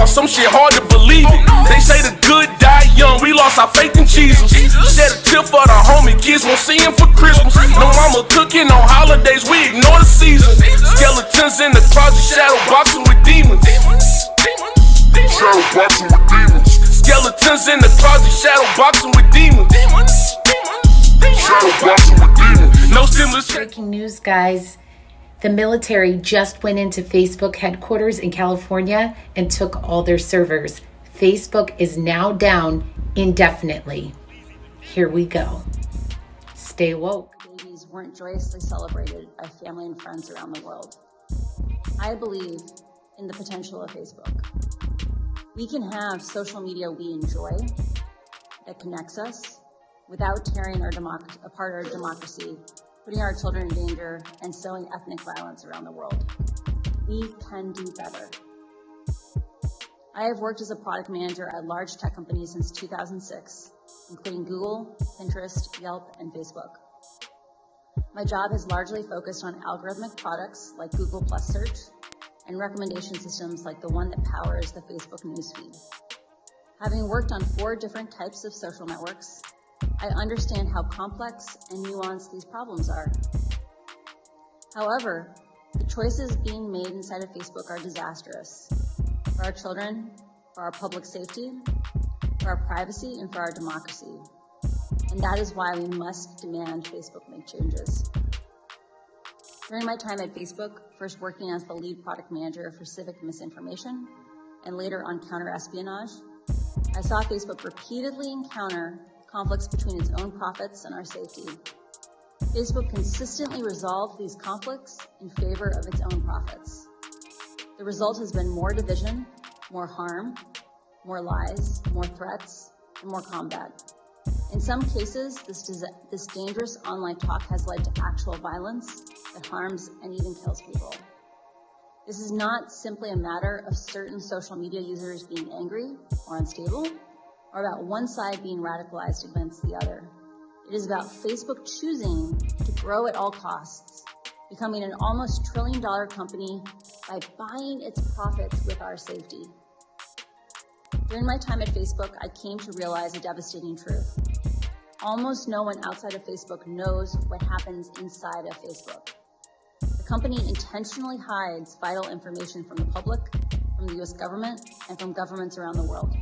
lost some shit, hard to believe it. They say the good die young, we lost our faith in Jesus. Shed a tear for the homie, kids won't see him for Christmas. No mama cooking on holidays, we ignore the season. Skeletons in the closet, shadow boxing with demons. Shadow boxing with demons. Skeletons in the closet, shadow boxing with demons. Shadow boxing with demons. No stimulus. Breaking news, guys. The military just went into Facebook headquarters in California and took all their servers. Facebook is now down indefinitely. Here we go. Stay woke. Babies weren't joyously celebrated by family and friends around the world. I believe in the potential of Facebook. We can have social media we enjoy that connects us without tearing apart our democracy, putting our children in danger, and sowing ethnic violence around the world. We can do better. I have worked as a product manager at large tech companies since 2006, including Google, Pinterest, Yelp, and Facebook. My job has largely focused on algorithmic products like Google Plus Search and recommendation systems like the one that powers the Facebook newsfeed. Having worked on 4 different types of social networks, I understand how complex and nuanced these problems are. However, the choices being made inside of Facebook are disastrous for our children, for our public safety, for our privacy, and for our democracy. And that is why we must demand Facebook make changes. During my time at Facebook, first working as the lead product manager for civic misinformation, and later on counter-espionage, I saw Facebook repeatedly encounter conflicts between its own profits and our safety. Facebook consistently resolved these conflicts in favor of its own profits. The result has been more division, more harm, more lies, more threats, and more combat. In some cases, this dangerous online talk has led to actual violence that harms and even kills people. This is not simply a matter of certain social media users being angry or unstable, or about one side being radicalized against the other. It is about Facebook choosing to grow at all costs, becoming an almost $1 trillion company by buying its profits with our safety. During my time at Facebook, I came to realize a devastating truth. Almost no one outside of Facebook knows what happens inside of Facebook. The company intentionally hides vital information from the public, from the US government, and from governments around the world.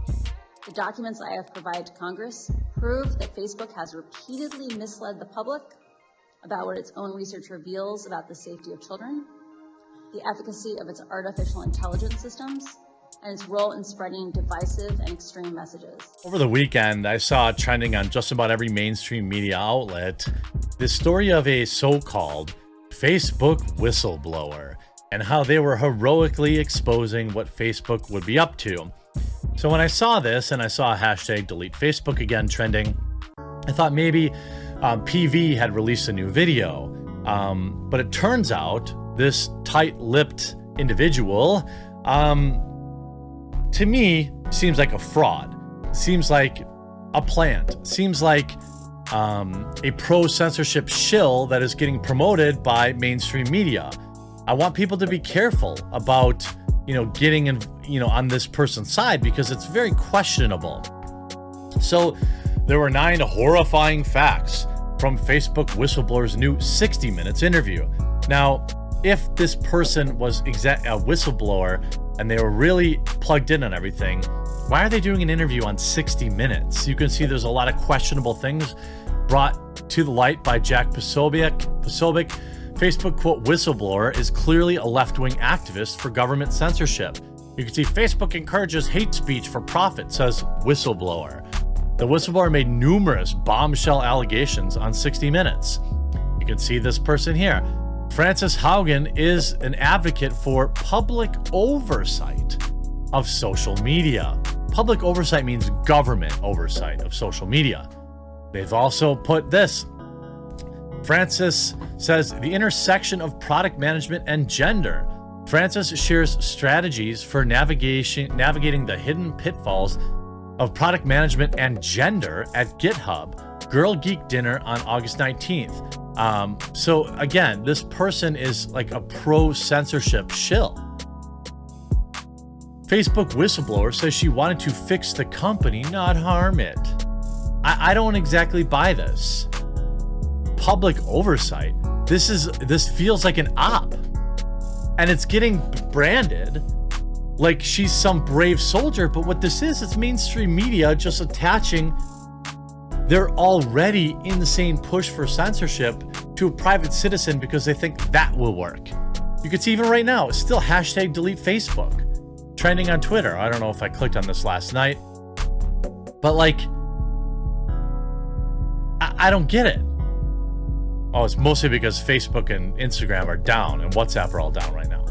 The documents I have provided to Congress prove that Facebook has repeatedly misled the public about what its own research reveals about the safety of children, the efficacy of its artificial intelligence systems, and its role in spreading divisive and extreme messages. Over the weekend, I saw trending on just about every mainstream media outlet the story of a so-called Facebook whistleblower and how they were heroically exposing what Facebook would be up to. So when I saw this and I saw hashtag delete Facebook again trending, I thought maybe PV had released a new video. But it turns out this tight-lipped individual, to me, seems like a fraud. Seems like a plant. Seems like a pro-censorship shill that is getting promoted by mainstream media. I want people to be careful about getting in, on this person's side because it's very questionable. So there were 9 horrifying facts from Facebook whistleblower's new 60 Minutes interview. Now, if this person was a whistleblower and they were really plugged in on everything, why are they doing an interview on 60 Minutes? You can see there's a lot of questionable things brought to the light by Jack Posobiec. Facebook quote whistleblower is clearly a left-wing activist for government censorship. You can see Facebook encourages hate speech for profit, says whistleblower. The whistleblower made numerous bombshell allegations on 60 Minutes. You can see this person here. Frances Haugen is an advocate for public oversight of social media. Public oversight means government oversight of social media. They've also put this. Frances says the intersection of product management and gender. Frances shares strategies for navigating the hidden pitfalls of product management and gender at GitHub Girl Geek Dinner on August 19th. So again, this person is like a pro-censorship shill. Facebook whistleblower says she wanted to fix the company, not harm it. I don't exactly buy this. Public oversight. This feels like an op. And it's getting branded like she's some brave soldier, but what this is, it's mainstream media just attaching their already insane push for censorship to a private citizen because they think that will work. You can see even right now, it's still hashtag delete Facebook, trending on Twitter. I don't know if I clicked on this last night, but like, I don't get it. Oh, it's mostly because Facebook and Instagram are down and WhatsApp are all down right now.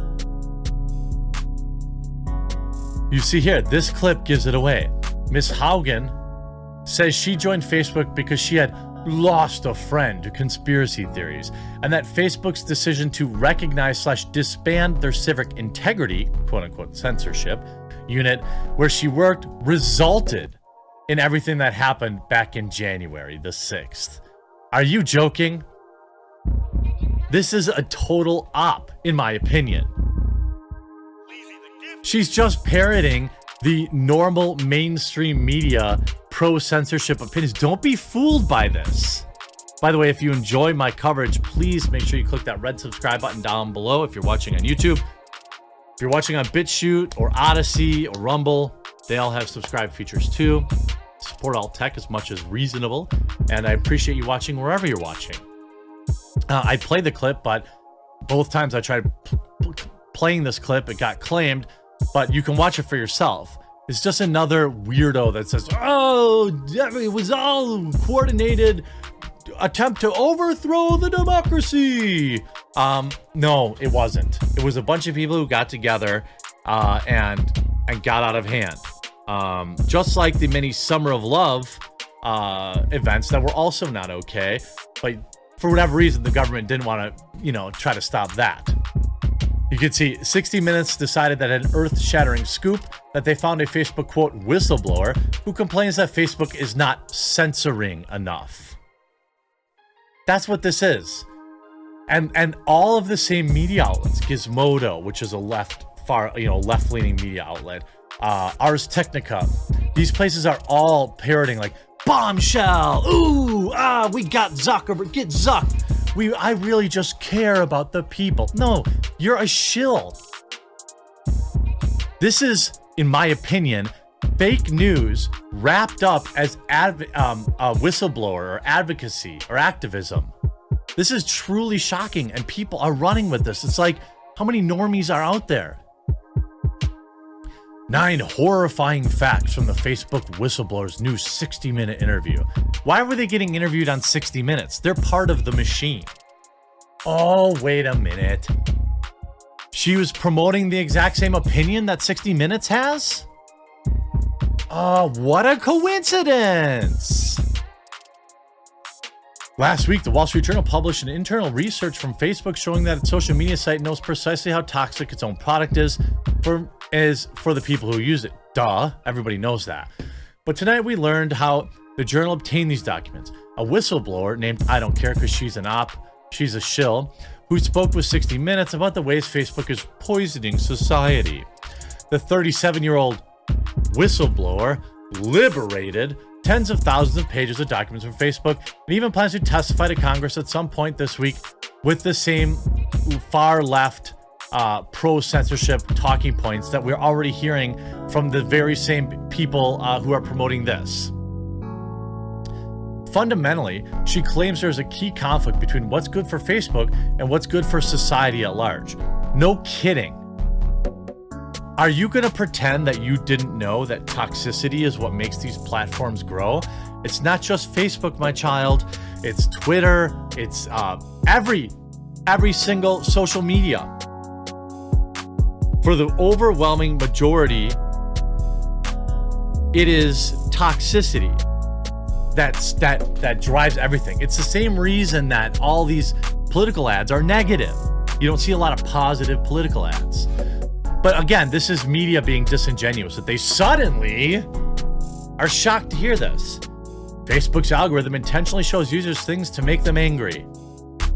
You see here, this clip gives it away. Miss Haugen says she joined Facebook because she had lost a friend to conspiracy theories, and that Facebook's decision to recognize/disband their civic integrity, quote-unquote censorship, unit where she worked resulted in everything that happened back in January the 6th. Are you joking? This is a total op, in my opinion. She's just parroting the normal mainstream media pro-censorship opinions. Don't be fooled by this. By the way, if you enjoy my coverage, please make sure you click that red subscribe button down below if you're watching on YouTube. If you're watching on BitChute or Odyssey or Rumble, they all have subscribe features too. Support alt tech as much as reasonable, and I appreciate you watching wherever you're watching. I played the clip, but both times I tried playing this clip, it got claimed, but you can watch it for yourself. It's just another weirdo that says, oh, it was all coordinated attempt to overthrow the democracy. No, it wasn't. It was a bunch of people who got together and got out of hand. Just like the many Summer of Love events that were also not okay, but for whatever reason, the government didn't want to, try to stop that. You can see 60 Minutes decided that an earth-shattering scoop that they found a Facebook, quote, whistleblower who complains that Facebook is not censoring enough. That's what this is. And all of the same media outlets, Gizmodo, which is a left-leaning media outlet, Ars Technica, these places are all parroting like, bombshell, ooh, we got Zuckerberg, get Zuck. I really just care about the people. No, you're a shill. This is, in my opinion, fake news wrapped up as a whistleblower or advocacy or activism. This is truly shocking, and people are running with this. It's like, how many normies are out there? 9 horrifying facts from the Facebook whistleblower's new 60-minute interview. Why were they getting interviewed on 60 Minutes? They're part of the machine. Oh, wait a minute. She was promoting the exact same opinion that 60 Minutes has? Oh, what a coincidence! Last week, the Wall Street Journal published an internal research from Facebook showing that its social media site knows precisely how toxic its own product is for the people who use it. Duh, everybody knows that. But tonight we learned how the journal obtained these documents. A whistleblower named I Don't Care because she's an op, she's a shill, who spoke with 60 Minutes about the ways Facebook is poisoning society. The 37-year-old whistleblower liberated tens of thousands of pages of documents from Facebook and even plans to testify to Congress at some point this week with the same far left pro-censorship talking points that we're already hearing from the very same people who are promoting this. Fundamentally, she claims there's a key conflict between what's good for Facebook and what's good for society at large. No kidding. Are you going to pretend that you didn't know that toxicity is what makes these platforms grow? It's not just Facebook, my child. It's Twitter. It's every single social media. For the overwhelming majority, it is toxicity that drives everything. It's the same reason that all these political ads are negative. You don't see a lot of positive political ads. But again, this is media being disingenuous, that they suddenly are shocked to hear this. Facebook's algorithm intentionally shows users things to make them angry,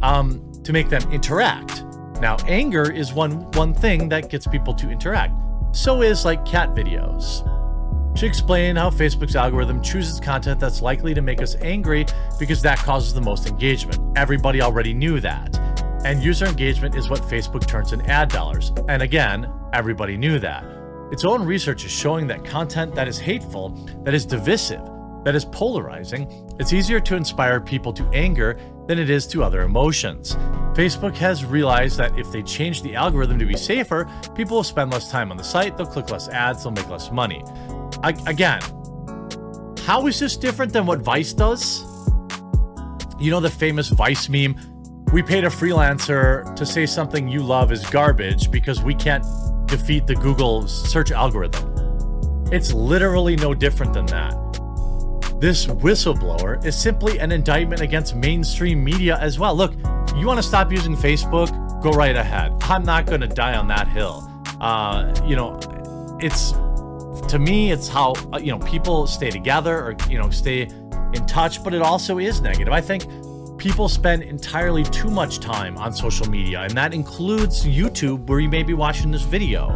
to make them interact. Now, anger is one thing that gets people to interact. so is like cat videos. She explained how Facebook's algorithm chooses content that's likely to make us angry because that causes the most engagement. Everybody already knew that. And user engagement is what Facebook turns in ad dollars. And again, everybody knew that. Its own research is showing that content that is hateful, that is divisive, that is polarizing, it's easier to inspire people to anger than it is to other emotions. Facebook has realized that if they change the algorithm to be safer, people will spend less time on the site, they'll click less ads, they'll make less money. Again, how is this different than what Vice does? You know the famous Vice meme, we paid a freelancer to say something you love is garbage because we can't defeat the Google search algorithm. It's literally no different than that. This whistleblower is simply an indictment against mainstream media as well. Look, you want to stop using Facebook? Go right ahead. I'm not going to die on that hill. It's, to me, it's how, people stay together or, stay in touch, but it also is negative. I think people spend entirely too much time on social media, and that includes YouTube, where you may be watching this video.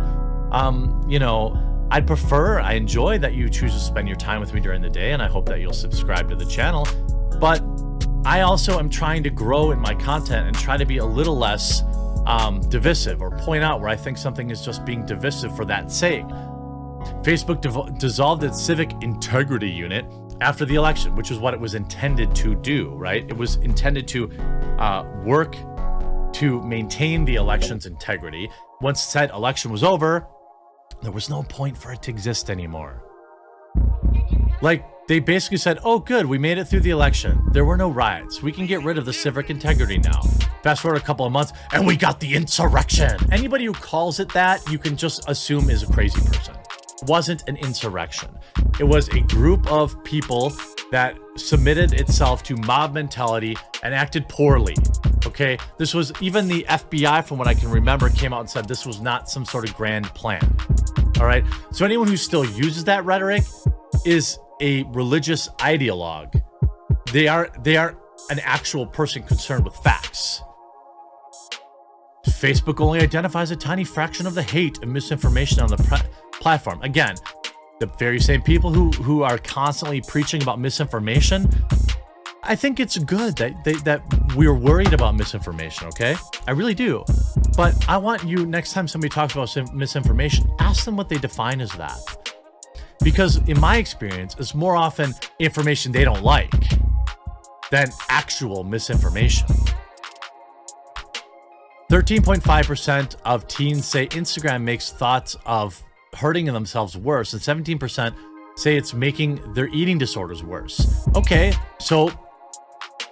I enjoy that you choose to spend your time with me during the day, and I hope that you'll subscribe to the channel. But I also am trying to grow in my content and try to be a little less divisive, or point out where I think something is just being divisive for that sake. Facebook dissolved its civic integrity unit after the election, which is what it was intended to do, right? It was intended to work to maintain the election's integrity. Once said election was over, there was no point for it to exist anymore. Like, they basically said, oh good, we made it through the election. There were no riots. We can get rid of the civic integrity now. Fast forward a couple of months, and we got the insurrection. Anybody who calls it that, you can just assume is a crazy person. It wasn't an insurrection. It was a group of people that submitted itself to mob mentality and acted poorly. Okay, this was, even the FBI, from what I can remember, came out and said this was not some sort of grand plan. All right, so anyone who still uses that rhetoric is a religious ideologue. They are an actual person concerned with facts. Facebook only identifies a tiny fraction of the hate and misinformation on the platform. Again, the very same people who are constantly preaching about misinformation, I think it's good that we're worried about misinformation, okay? I really do. But I want you, next time somebody talks about misinformation, ask them what they define as that. Because in my experience, it's more often information they don't like than actual misinformation. 13.5% of teens say Instagram makes thoughts of hurting themselves worse, and 17% say it's making their eating disorders worse. Okay, so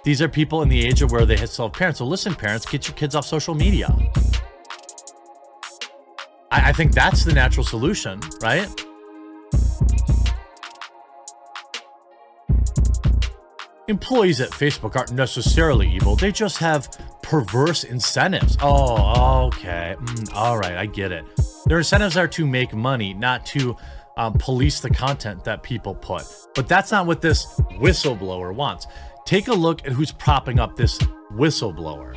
these are people in the age of where they still have parents. So listen, parents, get your kids off social media. I think that's the natural solution, right? Employees at Facebook aren't necessarily evil. They just have perverse incentives. Oh, okay. All right, I get it. Their incentives are to make money, not to police the content that people put. But that's not what this whistleblower wants. Take a look at who's propping up this whistleblower.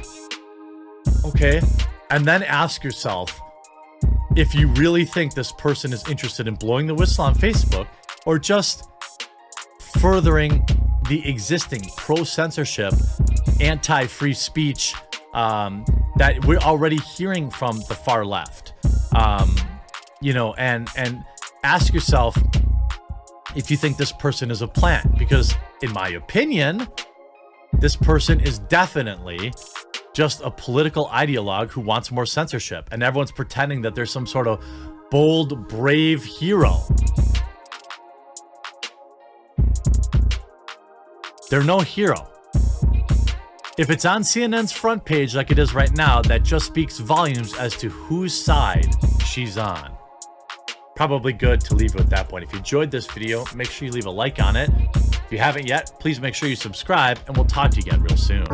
Okay? And then ask yourself if you really think this person is interested in blowing the whistle on Facebook, or just furthering the existing pro-censorship, anti-free speech that we're already hearing from the far left. And ask yourself if you think this person is a plant, because in my opinion, this person is definitely just a political ideologue who wants more censorship, and everyone's pretending that there's some sort of bold, brave hero. They're no hero. If it's on CNN's front page like it is right now, that just speaks volumes as to whose side she's on. Probably good to leave it at that point. If you enjoyed this video, make sure you leave a like on it. If you haven't yet, please make sure you subscribe, and we'll talk to you again real soon.